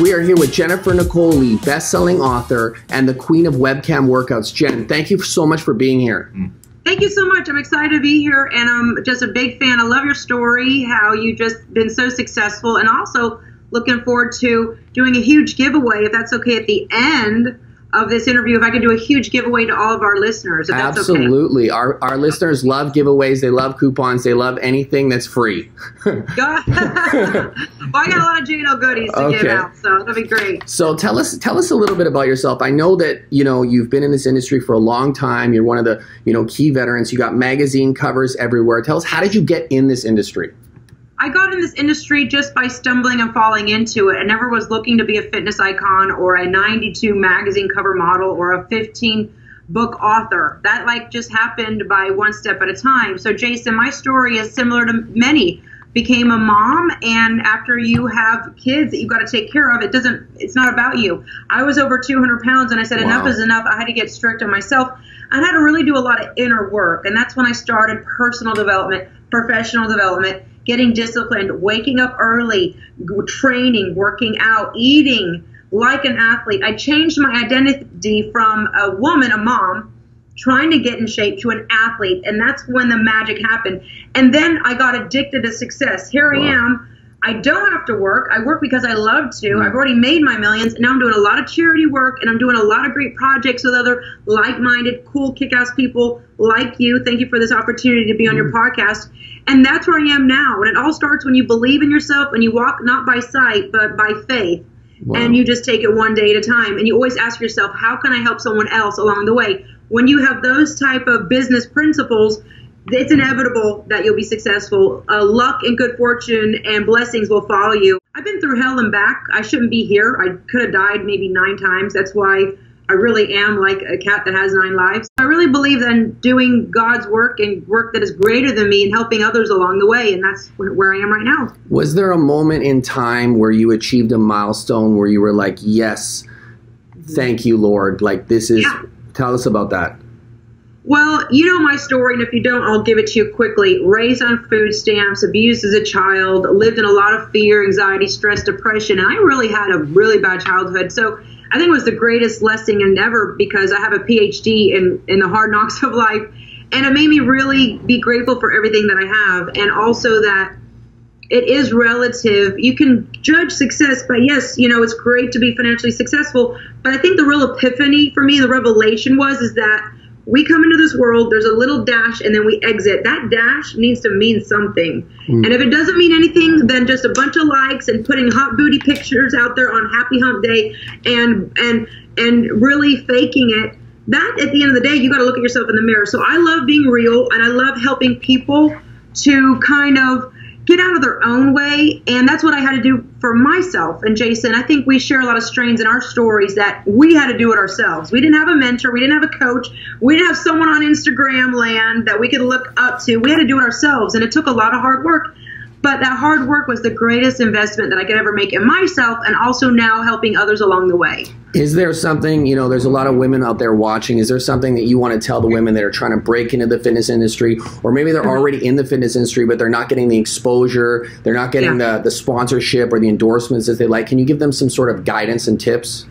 we are here with Jennifer Nicole Lee, best-selling author and the queen of webcam workouts. Jen, thank you so much for being here. Thank you so much. I'm excited to be here, and I'm just a big fan. I love your story, how you just been so successful, and also looking forward to doing a huge giveaway, if that's okay, at the end of this interview, if I could do a huge giveaway to all of our listeners, if that's Absolutely. Okay. Our listeners love giveaways. They love coupons. They love anything that's free. Well, I got a lot of J&L goodies to give out, so that'll be great. So tell us a little bit about yourself. I know that, you've been in this industry for a long time. You're one of the, key veterans. You got magazine covers everywhere. Tell us, how did you get in this industry? I got in this industry just by stumbling and falling into it. I never was looking to be a fitness icon or a 92 magazine cover model or a 15 book author. That just happened by one step at a time. So Jason, my story is similar to many. Became a mom, and after you have kids that you've got to take care of, it's not about you. I was over 200 pounds and I said, enough is enough. I had to get strict on myself. I had to really do a lot of inner work. And that's when I started personal development, professional development, getting disciplined, waking up early, training, working out, eating like an athlete. I changed my identity from a woman, a mom, trying to get in shape, to an athlete. And that's when the magic happened. And then I got addicted to success. Here I am. I don't have to work. I work because I love to. I've already made my millions. And now I'm doing a lot of charity work, and I'm doing a lot of great projects with other like-minded, cool, kick-ass people like you. Thank you for this opportunity to be on your podcast. And that's where I am now. And it all starts when you believe in yourself and you walk not by sight, but by faith. And you just take it one day at a time. And you always ask yourself, how can I help someone else along the way? When you have those type of business principles, it's inevitable that you'll be successful. Luck and good fortune and blessings will follow you. I've been through hell and back. I shouldn't be here. I could have died maybe 9 times. That's why I really am like a cat that has 9 lives. I really believe in doing God's work and work that is greater than me and helping others along the way. And that's where I am right now. Was there a moment in time where you achieved a milestone where you were like, yes, thank you, Lord. Like this is, tell us about that. Well, you know my story, and if you don't, I'll give it to you quickly. Raised on food stamps, abused as a child, lived in a lot of fear, anxiety, stress, depression, and I really had a really bad childhood. So I think it was the greatest lesson ever, because I have a PhD in the hard knocks of life, and it made me really be grateful for everything that I have, and also that it is relative. You can judge success by, yes, it's great to be financially successful, but I think the real epiphany for me, the revelation is that we come into this world, there's a little dash, and then we exit. That dash needs to mean something. And if it doesn't mean anything, then just a bunch of likes and putting hot booty pictures out there on Happy Hump Day and really faking it, that at the end of the day, you got to look at yourself in the mirror. So I love being real, and I love helping people to kind of get out of their own way, and that's what I had to do for myself. And Jason, I think we share a lot of strains in our stories that we had to do it ourselves. We didn't have a mentor, we didn't have a coach, we didn't have someone on Instagram land that we could look up to. We had to do it ourselves, and it took a lot of hard work. But that hard work was the greatest investment that I could ever make in myself, and also now helping others along the way. Is there something, there's a lot of women out there watching. Is there something that you want to tell the women that are trying to break into the fitness industry, or maybe they're already in the fitness industry, but they're not getting the exposure, they're not getting the sponsorship or the endorsements as they like? Can you give them some sort of guidance and tips?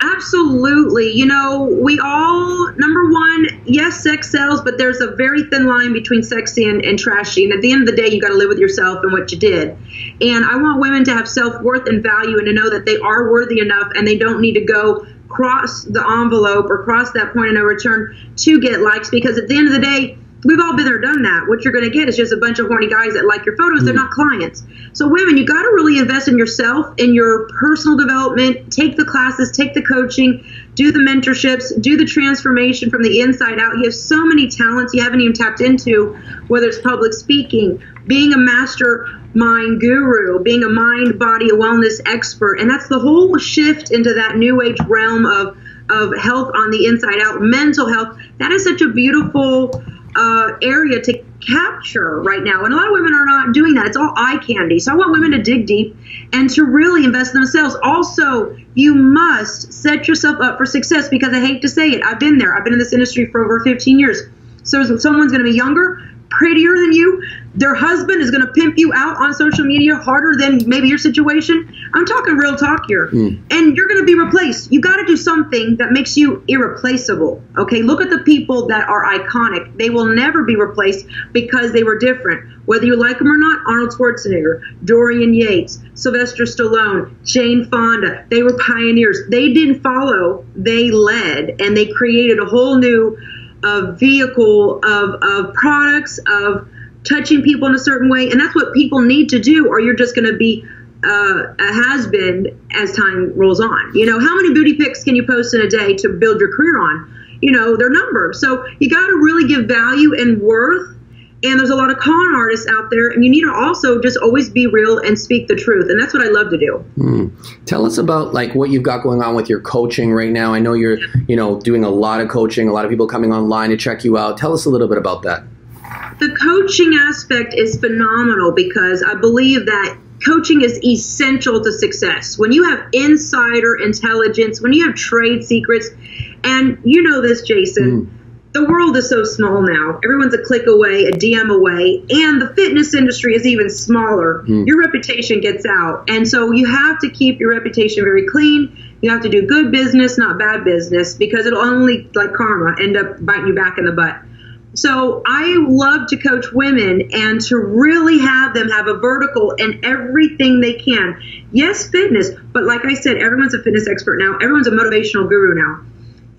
Absolutely. We all, number one, yes, sex sells, but there's a very thin line between sexy and trashy. And at the end of the day, you got to live with yourself and what you did. And I want women to have self-worth and value, and to know that they are worthy enough, and they don't need to go cross the envelope or cross that point of no return to get likes, because at the end of the day, we've all been there, done that. What you're going to get is just a bunch of horny guys that like your photos. They're not clients. So women, you got to really invest in yourself, in your personal development. Take the classes, take the coaching, do the mentorships, do the transformation from the inside out. You have so many talents you haven't even tapped into, whether it's public speaking, being a mastermind guru, being a mind, body, a wellness expert. And that's the whole shift into that new age realm of health on the inside out, mental health. That is such a beautiful area to capture right now, and a lot of women are not doing that. It's all eye candy. So I want women to dig deep and to really invest in themselves. Also, you must set yourself up for success, because I hate to say it, I've been there. I've been in this industry for over 15 years. So someone's going to be younger, prettier than you. Their husband is going to pimp you out on social media harder than maybe your situation. I'm talking real talk here. And you're going to be replaced. You got to do something that makes you irreplaceable. Okay, look at the people that are iconic. They will never be replaced because they were different. Whether you like them or not, Arnold Schwarzenegger, Dorian Yates, Sylvester Stallone, Jane Fonda, they were pioneers. They didn't follow, they led, and they created a whole new vehicle of products, of touching people in a certain way. And that's what people need to do, or you're just going to be a has-been as time rolls on. You know, how many beauty pics can you post in a day to build your career on? You know, they're numbered. So you got to really give value and worth. And there's a lot of con artists out there, and you need to also just always be real and speak the truth. And that's what I love to do. Tell us about like what you've got going on with your coaching right now. I know you're, you know, doing a lot of coaching, a lot of people coming online to check you out. Tell us a little bit about that. The coaching aspect is phenomenal because I believe that coaching is essential to success. When you have insider intelligence, when you have trade secrets, and you know this, Jason, the world is so small now. Everyone's a click away, a DM away, and the fitness industry is even smaller. Your reputation gets out. And so you have to keep your reputation very clean. You have to do good business, not bad business, because it'll only, like karma, end up biting you back in the butt. So I love to coach women and to really have them have a vertical in everything they can. Yes, fitness, but like I said, everyone's a fitness expert now. Everyone's a motivational guru now.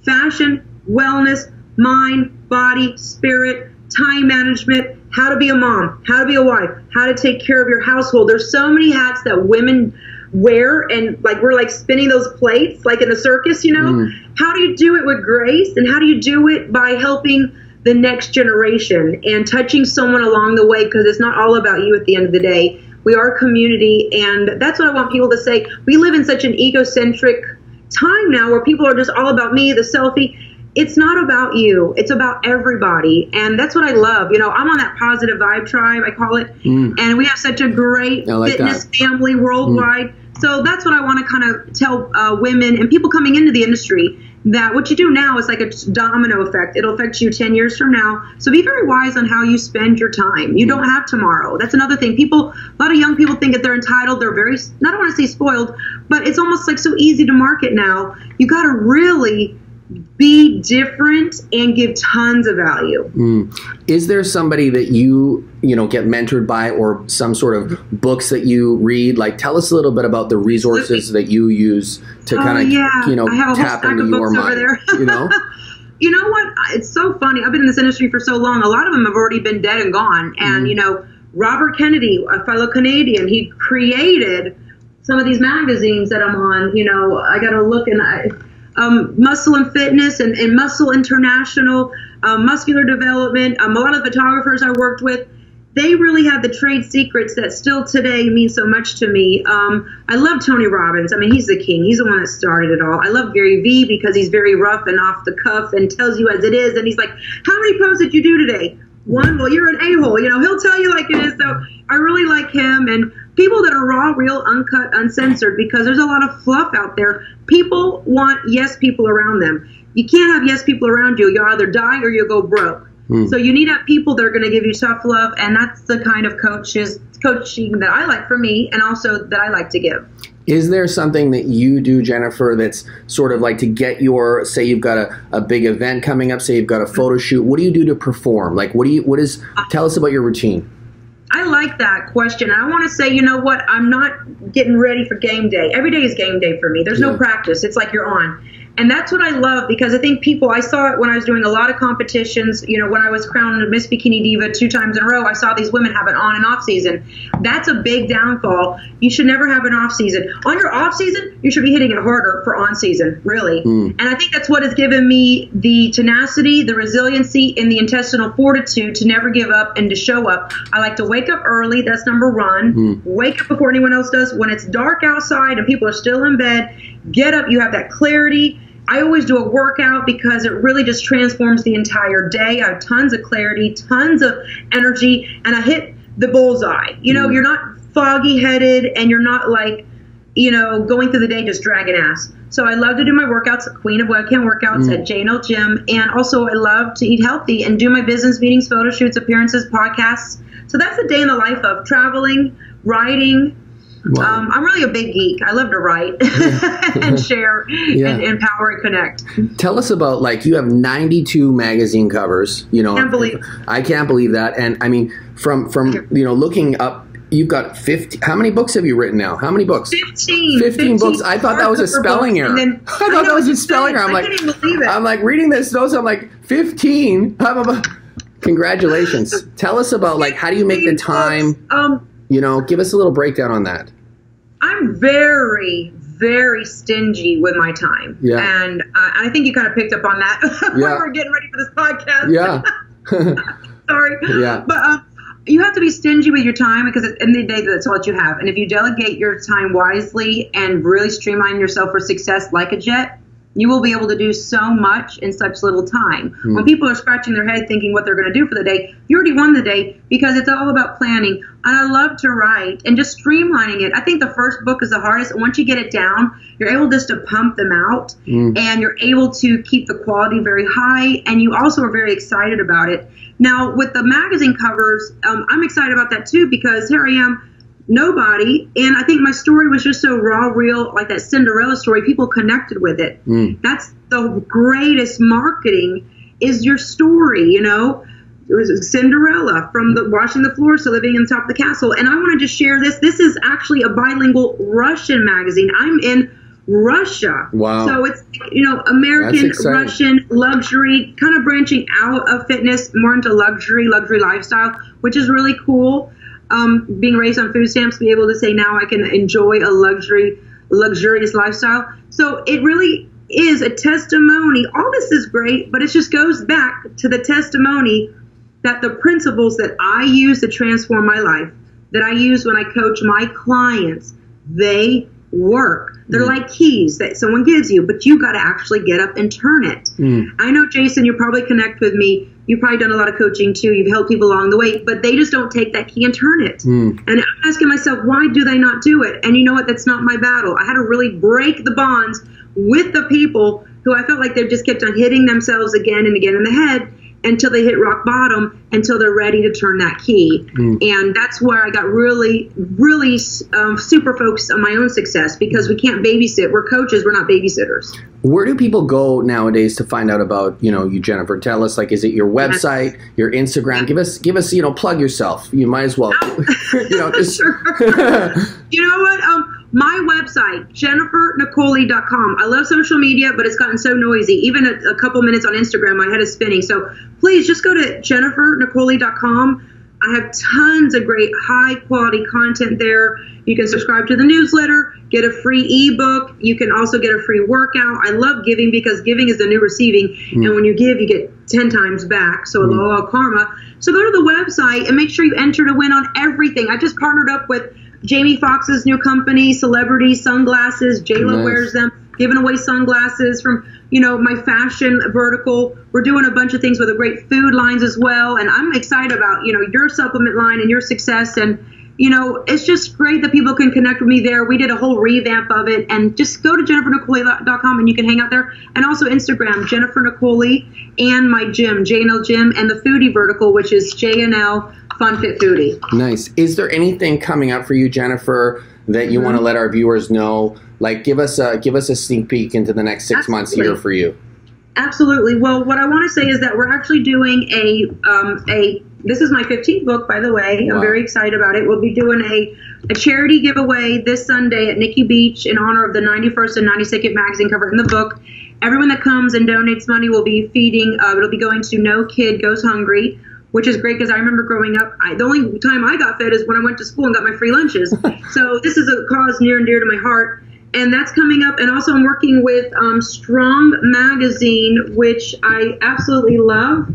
Fashion, wellness, mind, body, spirit, time management, how to be a mom, how to be a wife, how to take care of your household. There's so many hats that women wear, and like we're like spinning those plates like in a circus, you know. How do you do it with grace, and how do you do it by helping the next generation and touching someone along the way, because it's not all about you at the end of the day. We are a community, and that's what I want people to say. We live in such an egocentric time now where people are just all about me, the selfie. It's not about you. It's about everybody. And that's what I love. You know, I'm on that positive vibe tribe, I call it. And we have such a great fitness family worldwide. So that's what I want to kind of tell women and people coming into the industry, that what you do now is like a domino effect. It'll affect you 10 years from now. So be very wise on how you spend your time. You don't have tomorrow. That's another thing. People, a lot of young people think that they're entitled. They're very, I don't want to say spoiled, but it's almost like so easy to market now. You got to really be different and give tons of value. Is there somebody that you know, get mentored by, or some sort of books that you read? Like, tell us a little bit about the resources that you use to kind of, you know, tap into your mind. You know? You know what? It's so funny. I've been in this industry for so long. A lot of them have already been dead and gone. And, you know, Robert Kennedy, a fellow Canadian, he created some of these magazines that I'm on. You know, I got to look, and Muscle and Fitness and Muscle International, Muscular Development, a lot of the photographers I worked with, they really had the trade secrets that still today mean so much to me. I love Tony Robbins. I mean, he's the king. He's the one that started it all. I love Gary Vee because he's very rough and off the cuff and tells you as it is. And he's like, how many posts did you do today? One? Well, you're an a-hole. You know, he'll tell you like it is. So I really like him, and people that are raw, real, uncut, uncensored, because there's a lot of fluff out there. People want yes people around them. You can't have yes people around you. You'll either die or you'll go broke. So you need to have people that are going to give you tough love, and that's the kind of coaching that I like for me, and also that I like to give. Is there something that you do, Jennifer, that's sort of like to get your, say you've got a big event coming up, say you've got a photo shoot, what do you do to perform? Like, tell us about your routine. I like that question. I want to say, you know what? I'm not getting ready for game day. Every day is game day for me. There's no practice. It's like you're on. And that's what I love, because I think I saw it when I was doing a lot of competitions. You know, when I was crowned Miss Bikini Diva 2 times in a row, I saw these women have an on and off season. That's a big downfall. You should never have an off season. On your off season, you should be hitting it harder for on season, really. And I think that's what has given me the tenacity, the resiliency, and the intestinal fortitude to never give up and to show up. I like to wake up early. That's number one. Wake up before anyone else does. When it's dark outside and people are still in bed, get up. You have that clarity. I always do a workout because it really just transforms the entire day. I have tons of clarity, tons of energy, and I hit the bullseye. You know, you're not foggy-headed, and you're not like, you know, going through the day just dragging ass. So I love to do my workouts, Queen of Webcam Workouts at JNL Gym. And also I love to eat healthy and do my business meetings, photo shoots, appearances, podcasts. So that's a day in the life of traveling, writing. Wow. I'm really a big geek. I love to write and share and empower and connect. Tell us about, like, you have 92 magazine covers. You know, I can't believe that. And I mean, from you know, looking up, you've got 50. How many books have you written now? How many books? 15 books. I thought that was a spelling error. I thought that was a spelling error. I'm like, I'm like reading this notes. I'm like 15. Congratulations. Tell us about, like, how do you make the time? You know, give us a little breakdown on that. I'm very, very stingy with my time. Yeah. And I think you kind of picked up on that when we were getting ready for this podcast. Yeah. Sorry. Yeah. But you have to be stingy with your time because at the end of the day, that's all that you have. And if you delegate your time wisely and really streamline yourself for success like a jet, you will be able to do so much in such little time. When people are scratching their head thinking what they're going to do for the day, you already won the day because it's all about planning. And I love to write and just streamlining it. I think the first book is the hardest. And once you get it down, you're able just to pump them out and you're able to keep the quality very high. And you also are very excited about it. Now, with the magazine covers, I'm excited about that too because here I am. Nobody, and I think my story was just so raw, real, like that Cinderella story. People connected with it. That's the greatest marketing is your story, you know. It was Cinderella from the washing the floors to living on top of the castle. And I wanted to share this. This is actually a bilingual Russian magazine. I'm in Russia. Wow. So it's, you know, American, Russian, luxury, kind of branching out of fitness, more into luxury lifestyle, which is really cool. Being raised on food stamps, be able to say now I can enjoy a luxurious lifestyle. So it really is a testimony. All this is great, but it just goes back to the testimony that the principles that I use to transform my life, that I use when I coach my clients, they work. They're like keys that someone gives you, but you got to actually get up and turn it. I know, Jason, you probably connect with me. You've probably done a lot of coaching too. You've helped people along the way, but they just don't take that key and turn it. And I'm asking myself, why do they not do it? And you know what? That's not my battle. I had to really break the bonds with the people who I felt like they just kept on hitting themselves again and again in the head until they hit rock bottom, until they're ready to turn that key. And that's where I got really, really super focused on my own success because we can't babysit. We're coaches. We're not babysitters. Where do people go nowadays to find out about, you know, you, Jennifer? Tell us, like, is it your website, your Instagram? Give us, you know, plug yourself. You might as well, you know, just. You know what? My website, JenniferNicole.com. I love social media, but it's gotten so noisy. Even a couple minutes on Instagram, my head is spinning. So please just go to JenniferNicole.com. I have tons of great high quality content there. You can subscribe to the newsletter, get a free ebook. You can also get a free workout. I love giving because giving is the new receiving. And when you give, you get 10 times back. So law of karma. So go to the website and make sure you enter to win on everything. I just partnered up with Jamie Foxx's new company, Celebrity Sunglasses. J-Lo wears them. Giving away sunglasses from, you know, my fashion vertical. We're doing a bunch of things with the great food lines as well. And I'm excited about, you know, your supplement line and your success. And, you know, it's just great that people can connect with me there. We did a whole revamp of it. And just go to JenniferNicole.com and you can hang out there. And also Instagram, Jennifer Nicole, and my gym, JNL Gym, and the foodie vertical, which is JNL Fun Fit Foodie. Nice. Is there anything coming up for you, Jennifer, that you want to let our viewers know? Like, give us a sneak peek into the next 6 months here for you. Absolutely. Well, what I want to say is that we're actually doing this is my 15th book, by the way. I'm very excited about it. We'll be doing a charity giveaway this Sunday at Nikki Beach in honor of the 91st and 92nd magazine cover in the book. Everyone that comes and donates money will be feeding, it'll be going to No Kid Goes Hungry, which is great because I remember growing up, the only time I got fed is when I went to school and got my free lunches. So this is a cause near and dear to my heart. And that's coming up. And also I'm working with Strong Magazine, which I absolutely love.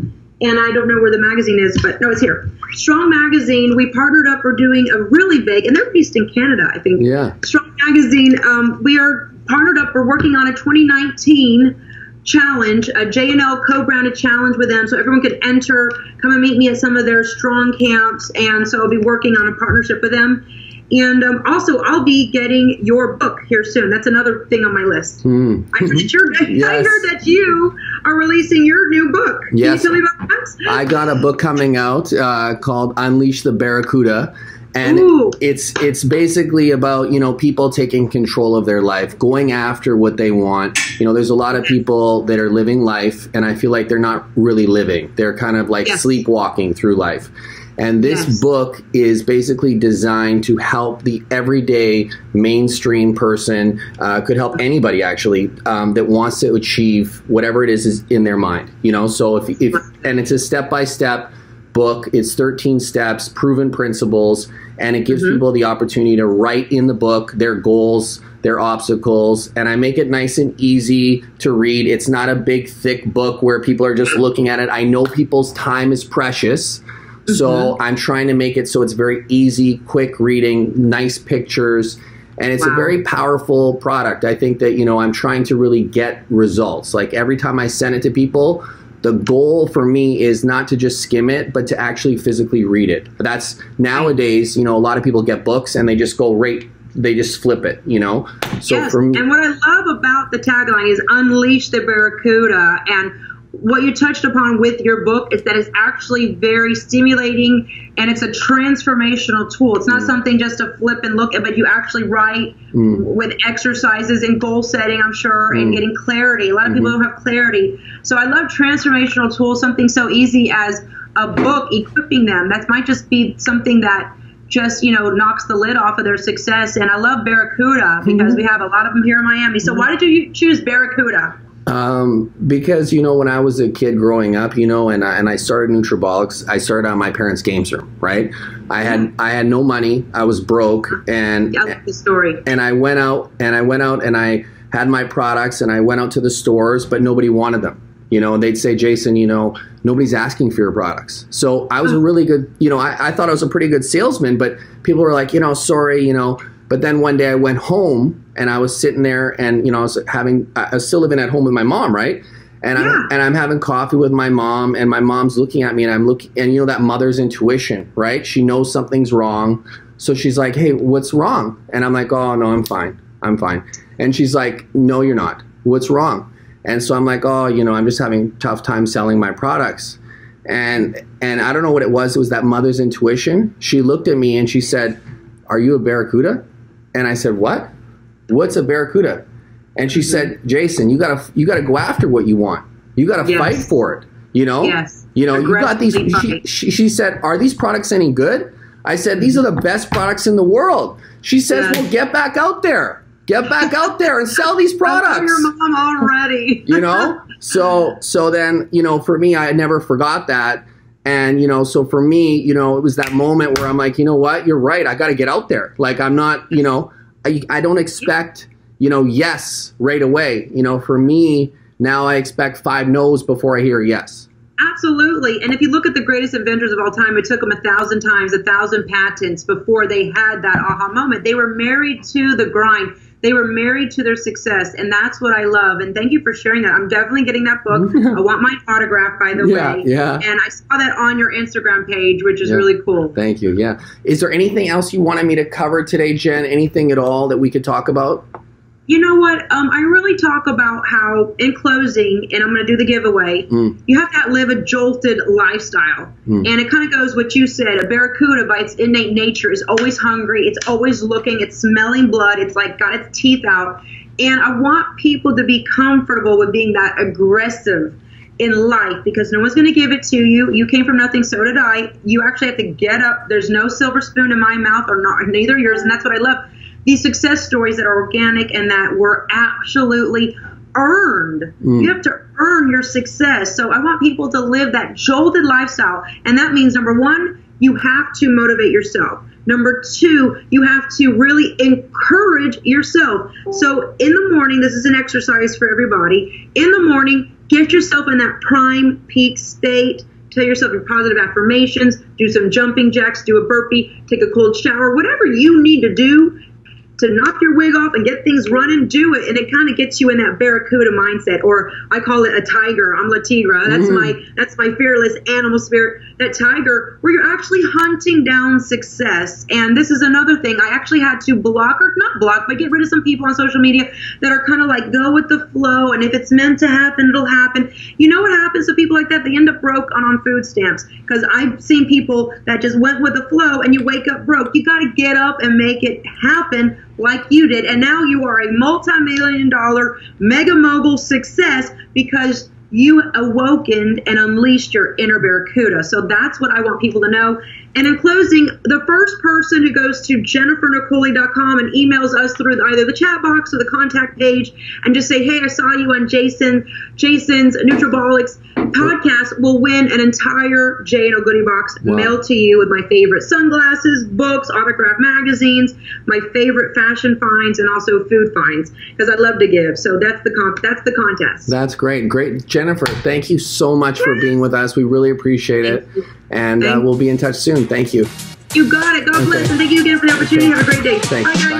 And I don't know where the magazine is, but no, it's here. Strong Magazine, we partnered up. We're doing a really big, and they're based in Canada, I think. Yeah. Strong Magazine, we are partnered up. We're working on a 2019 challenge, a JNL co-branded challenge with them, so everyone could enter, come and meet me at some of their strong camps. And so I'll be working on a partnership with them. And also, I'll be getting your book here soon. That's another thing on my list. I heard that you are releasing your new book. Yes. Can you tell me about that? I got a book coming out called Unleash the Barracuda. And it's basically about, people taking control of their life, going after what they want. There's a lot of people that are living life, and I feel like they're not really living. They're kind of like sleepwalking through life. And this book is basically designed to help the everyday mainstream person, could help anybody actually, that wants to achieve whatever it is in their mind. So and it's a step-by-step book. It's 13 steps, proven principles, and it gives people the opportunity to write in the book their goals, their obstacles, and I make it nice and easy to read. It's not a big, thick book where people are just looking at it. I know people's time is precious, so I'm trying to make it so it's very easy, quick reading, nice pictures, and it's a very powerful product. I think that, I'm trying to really get results. Like every time I send it to people, the goal for me is not to just skim it, but to actually physically read it. That's nowadays, a lot of people get books and they just go they just flip it, So for me, and what I love about the tagline is Unleash the Barracuda. And what you touched upon with your book is that it's actually very stimulating and it's a transformational tool. It's not something just to flip and look at, but you actually write with exercises and goal setting, I'm sure, and getting clarity. A lot of people don't have clarity. So I love transformational tools, something so easy as a book, equipping them. That might just be something that just, knocks the lid off of their success. And I love Barracuda because we have a lot of them here in Miami. So why did you choose Barracuda? Because, when I was a kid growing up, and I started Nutribolics, I started on my parents' games room, right? I had no money. I was broke, and I like the story. And I went out and I had my products and I went out to the stores, but nobody wanted them. They'd say, Jason, nobody's asking for your products. So I was a really good, I thought I was a pretty good salesman, but people were like, sorry, But then one day I went home and I was sitting there and, I was still living at home with my mom, right? And I'm having coffee with my mom and my mom's looking at me and I'm looking, and that mother's intuition, right? She knows something's wrong. So she's like, hey, what's wrong? And I'm like, oh, no, I'm fine. And she's like, no, you're not. What's wrong? And so I'm like, oh, I'm just having a tough time selling my products. And I don't know what it was. It was that mother's intuition. She looked at me and she said, are you a Barracuda? And I said, what? What's a Barracuda? And she said, Jason, you gotta go after what you want. You gotta fight for it. You got these. She said, are these products any good? I said, these are the best products in the world. She says, well, get back out there. Get back out there and sell these products. Your mom already. So then, for me, I never forgot that. And, so for me, it was that moment where I'm like, you know what, you're right. I got to get out there. Like, I'm not, I don't expect, yes right away. For me, now I expect 5 no's before I hear yes. Absolutely. And if you look at the greatest inventors of all time, it took them 1,000 times, 1,000 patents before they had that aha moment. They were married to the grind. They were married to their success, and that's what I love. And thank you for sharing that. I'm definitely getting that book. I want my autograph, by the way. Yeah. And I saw that on your Instagram page, which is really cool. Thank you. Yeah. Is there anything else you wanted me to cover today, Jen? Anything at all that we could talk about? You know what? I really talk about how, in closing, and I'm going to do the giveaway, you have to live a jolted lifestyle. And it kind of goes what you said. A barracuda, by its innate nature, is always hungry. It's always looking. It's smelling blood. It's like got its teeth out. And I want people to be comfortable with being that aggressive in life because no one's going to give it to you. You came from nothing, so did I. You actually have to get up. There's no silver spoon in my mouth, or not, neither yours, and that's what I love. These success stories that are organic and that were absolutely earned. You have to earn your success. So I want people to live that jolted lifestyle. And that means, number 1, you have to motivate yourself. Number 2, you have to really encourage yourself. So in the morning, this is an exercise for everybody. In the morning, get yourself in that prime peak state. Tell yourself your positive affirmations. Do some jumping jacks. Do a burpee. Take a cold shower. Whatever you need to do. to knock your wig off and get things running, do it. And it kind of gets you in that barracuda mindset, or I call it a tiger. I'm La Tigra. That's my fearless animal spirit. That tiger, where you're actually hunting down success. And this is another thing. I actually had to block, or not block, but get rid of some people on social media that are kind of like go with the flow. And if it's meant to happen, it'll happen. You know what happens to people like that? They end up broke on food stamps. Because I've seen people that just went with the flow, and you wake up broke. You got to get up and make it happen like you did. And now you are a multi-million-dollar mega mogul success because you awoken and unleashed your inner barracuda. So that's what I want people to know. And in closing, the first person who goes to jennifernicole.com and emails us through either the chat box or the contact page and just say, hey, I saw you on Jason's Nutribolics podcast, will win an entire J&O goodie box mailed to you with my favorite sunglasses, books, autographed magazines, my favorite fashion finds, and also food finds, because I love to give. So that's the contest. That's great. Jennifer, thank you so much for being with us. We really appreciate it. And we'll be in touch soon. Thank you. You got it. God bless. And thank you again for the opportunity. Have a great day. Thanks. Bye, guys.